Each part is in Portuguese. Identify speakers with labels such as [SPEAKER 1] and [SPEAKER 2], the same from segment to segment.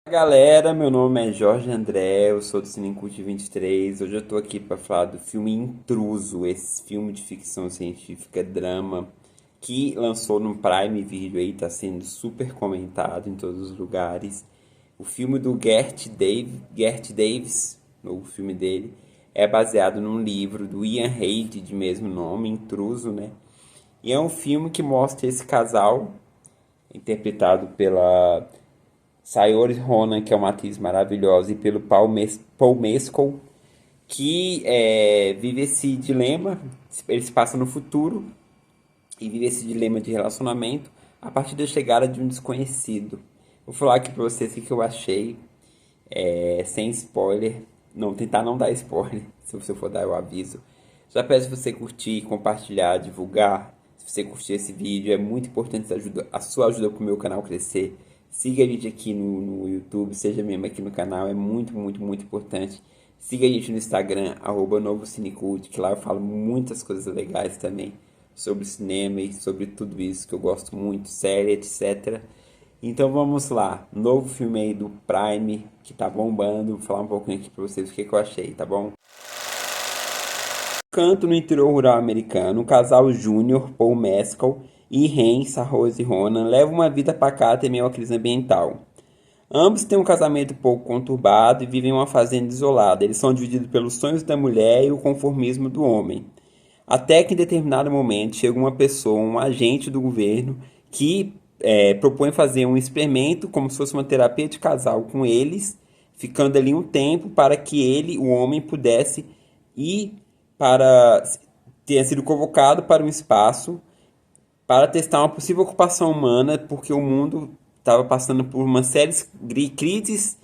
[SPEAKER 1] Galera, meu nome é Jorge André, eu sou do Cinecult 23. Hoje eu tô aqui para falar do filme Intruso, esse filme de ficção científica drama que lançou no Prime Video aí, tá sendo super comentado em todos os lugares. O filme do Gert Davis, o filme dele, é baseado num livro do Ian Reid de mesmo nome, Intruso, né? E é um filme que mostra esse casal interpretado pela Saoirse Ronan, que é uma atriz maravilhosa, e pelo Paul Mescal, que vive esse dilema. Eles passam no futuro e vive esse dilema de relacionamento a partir da chegada de um desconhecido. Vou falar aqui pra vocês o que eu achei, sem spoiler, não tentar não dar spoiler, se você for dar eu aviso. Já peço você curtir, compartilhar, divulgar. Se você curtir esse vídeo, é muito importante a sua ajuda para o meu canal crescer. Siga a gente aqui no YouTube, seja membro aqui no canal, é muito, muito, muito importante. Siga a gente no Instagram, @novocinecult, que lá eu falo muitas coisas legais também sobre cinema e sobre tudo isso que eu gosto muito, série, etc. Então vamos lá, novo filme aí do Prime, que tá bombando, vou falar um pouquinho aqui pra vocês o que eu achei, tá bom? Canto no interior rural americano, o casal Júnior, Paul Mescal e Ren Saoirse Ronan levam uma vida pacata em meio à crise ambiental. Ambos têm um casamento pouco conturbado e vivem em uma fazenda isolada. Eles são divididos pelos sonhos da mulher e o conformismo do homem. Até que em determinado momento chega uma pessoa, um agente do governo, que propõe fazer um experimento como se fosse uma terapia de casal com eles, ficando ali um tempo para que ele, o homem, pudesse ir para ter sido convocado para um espaço para testar uma possível ocupação humana, porque o mundo estava passando por uma série de crises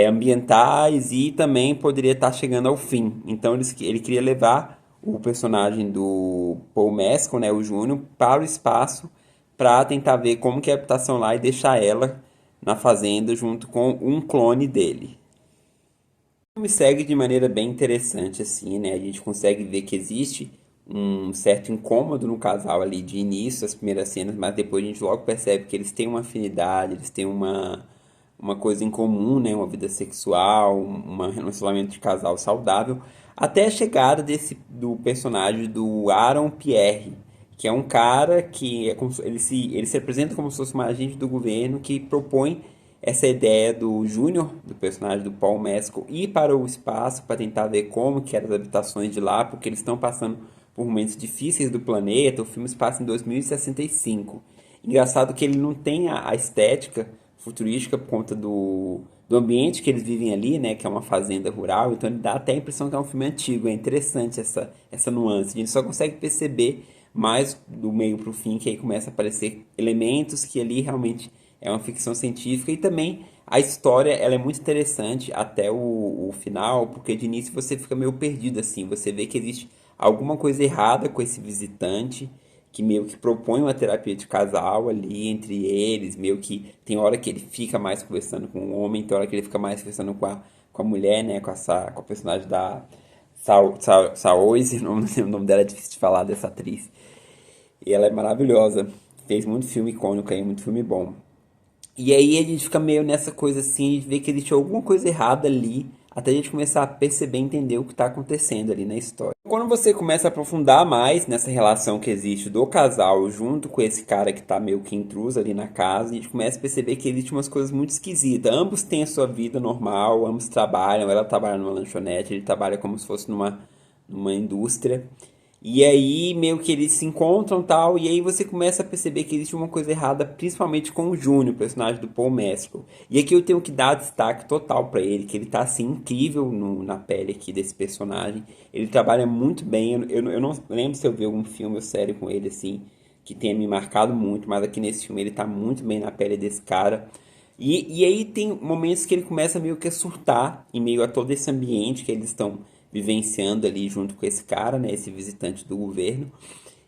[SPEAKER 1] ambientais e também poderia estar chegando ao fim. Então ele queria levar o personagem do Paul Mescal, né, o Júnior, para o espaço para tentar ver como que é a habitação lá e deixar ela na fazenda junto com um clone dele. O filme segue de maneira bem interessante, assim, né? A gente consegue ver que existe um certo incômodo no casal ali de início, as primeiras cenas, mas depois a gente logo percebe que eles têm uma afinidade, eles têm uma coisa em comum, né? Uma vida sexual, um relacionamento de casal saudável, até a chegada do personagem do Aaron Pierre, que é um cara que ele se apresenta como se fosse um agente do governo que propõe essa ideia do Júnior, do personagem do Paul Mescal, ir para o espaço para tentar ver como que eram as habitações de lá, porque eles estão passando por momentos difíceis do planeta. O filme se passa em 2065. Engraçado que ele não tem a estética futurística por conta do ambiente que eles vivem ali, né, que é uma fazenda rural, então ele dá até a impressão que é um filme antigo. É interessante essa nuance. A gente só consegue perceber mais do meio para o fim, que aí começa a aparecer elementos que ali realmente é uma ficção científica, e também a história ela é muito interessante até o final, porque de início você fica meio perdido assim, você vê que existe alguma coisa errada com esse visitante que meio que propõe uma terapia de casal ali entre eles, meio que tem hora que ele fica mais conversando com o homem, tem hora que ele fica mais conversando com a mulher, né, com a personagem da Saoirse, o nome dela é difícil de falar, dessa atriz. E ela é maravilhosa, fez muito filme icônico aí, muito filme bom. E aí a gente fica meio nessa coisa assim, a gente vê que existe alguma coisa errada ali, até a gente começar a perceber e entender o que está acontecendo ali na história. Quando você começa a aprofundar mais nessa relação que existe do casal junto com esse cara que está meio que intruso ali na casa, a gente começa a perceber que existe umas coisas muito esquisitas. Ambos têm a sua vida normal, ambos trabalham, ela trabalha numa lanchonete, ele trabalha como se fosse numa indústria. E aí meio que eles se encontram tal, e aí você começa a perceber que existe uma coisa errada, principalmente com o Júnior, o personagem do Paul Mescal. E aqui eu tenho que dar destaque total pra ele, que ele tá assim incrível na pele aqui desse personagem. Ele trabalha muito bem, eu não lembro se eu vi algum filme ou série com ele assim, que tenha me marcado muito, mas aqui nesse filme ele tá muito bem na pele desse cara. E aí tem momentos que ele começa meio que a surtar em meio a todo esse ambiente que eles estão vivenciando ali junto com esse cara, né, esse visitante do governo.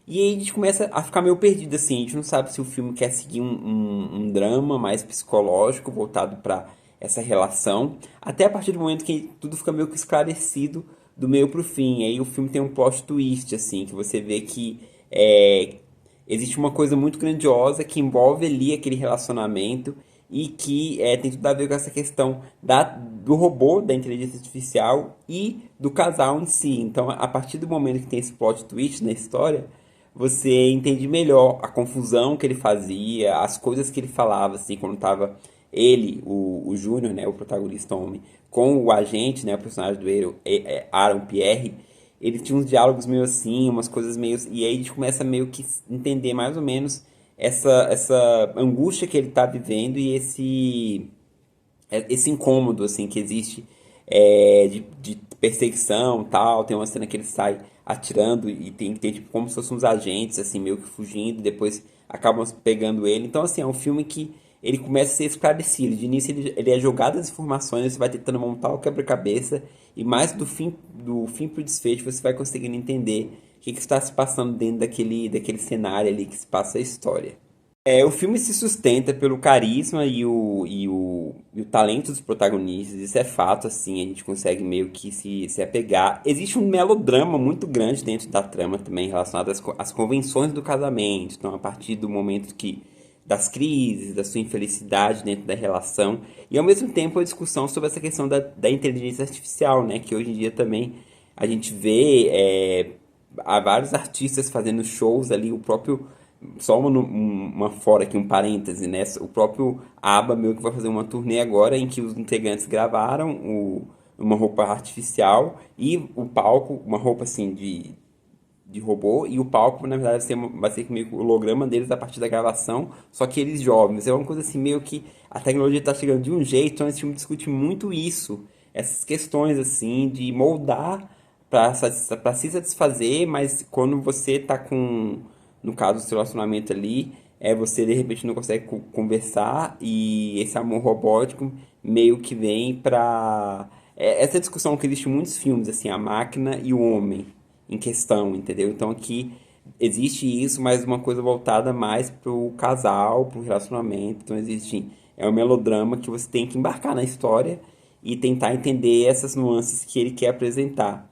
[SPEAKER 1] E aí a gente começa a ficar meio perdido assim, a gente não sabe se o filme quer seguir um drama mais psicológico voltado para essa relação, até a partir do momento que tudo fica meio que esclarecido do meio pro fim. Aí o filme tem um plot twist assim, que você vê que existe uma coisa muito grandiosa que envolve ali aquele relacionamento e que tem tudo a ver com essa questão do robô, da inteligência artificial e do casal em si. Então, a partir do momento que tem esse plot twist na história, você entende melhor a confusão que ele fazia, as coisas que ele falava, assim, quando tava ele, o Júnior, né, o protagonista homem, com o agente, né, o personagem do Aaron Pierre, ele tinha uns diálogos meio assim, umas coisas meio... E aí a gente começa meio que entender mais ou menos essa angústia que ele tá vivendo e esse incômodo assim que existe de perseguição tal. Tem uma cena que ele sai atirando e tem tipo como se fossem uns agentes assim meio que fugindo, depois acabam pegando ele. Então assim, é um filme que ele começa a ser esclarecido. De início ele é jogado as informações, você vai tentando montar o quebra-cabeça e mais do fim pro desfecho você vai conseguindo entender o que está se passando dentro daquele cenário ali que se passa a história. O filme se sustenta pelo carisma e o talento dos protagonistas, isso é fato, assim, a gente consegue meio que se apegar. Existe um melodrama muito grande dentro da trama também, relacionado às convenções do casamento, então a partir do momento das crises, da sua infelicidade dentro da relação, e ao mesmo tempo a discussão sobre essa questão da inteligência artificial, né, que hoje em dia também a gente vê há vários artistas fazendo shows ali, o próprio só uma fora aqui, um parêntese, né? O próprio ABBA meio que vai fazer uma turnê agora em que os integrantes gravaram uma roupa artificial e o palco, uma roupa assim de robô, e o palco, na verdade, vai ser meio que o holograma deles a partir da gravação, só que eles jovens. É uma coisa assim, meio que a tecnologia está chegando de um jeito, então esse filme discute muito isso, essas questões assim, de moldar para se satisfazer, mas quando você tá no caso do seu relacionamento ali, você de repente não consegue conversar e esse amor robótico meio que vem pra. Essa discussão que existe em muitos filmes, assim, a máquina e o homem em questão, entendeu? Então aqui existe isso, mas uma coisa voltada mais pro casal, pro relacionamento. Então existe. É um melodrama que você tem que embarcar na história e tentar entender essas nuances que ele quer apresentar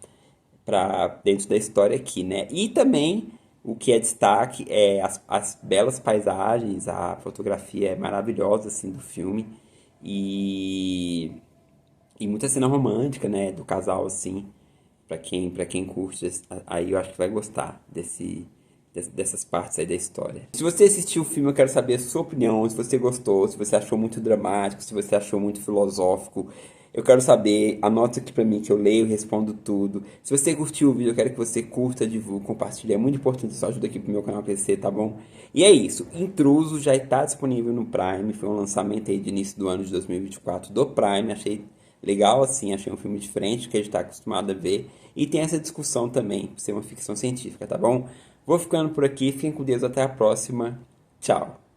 [SPEAKER 1] para dentro da história aqui, né? E também o que é destaque é as belas paisagens, a fotografia é maravilhosa assim do filme e, e muita cena romântica, né, do casal assim, para quem curte, aí eu acho que vai gostar dessas partes aí da história. Se você assistiu o filme, eu quero saber a sua opinião, se você gostou, se você achou muito dramático, se você achou muito filosófico. Eu quero saber, anota aqui pra mim que eu leio e respondo tudo. Se você curtiu o vídeo, eu quero que você curta, divulgue, compartilhe. É muito importante, isso ajuda aqui pro meu canal crescer, tá bom? E é isso, Intruso já está disponível no Prime, foi um lançamento aí de início do ano de 2024 do Prime, achei legal assim, achei um filme diferente que a gente tá acostumado a ver. E tem essa discussão também, por ser uma ficção científica, tá bom? Vou ficando por aqui, fiquem com Deus, até a próxima. Tchau.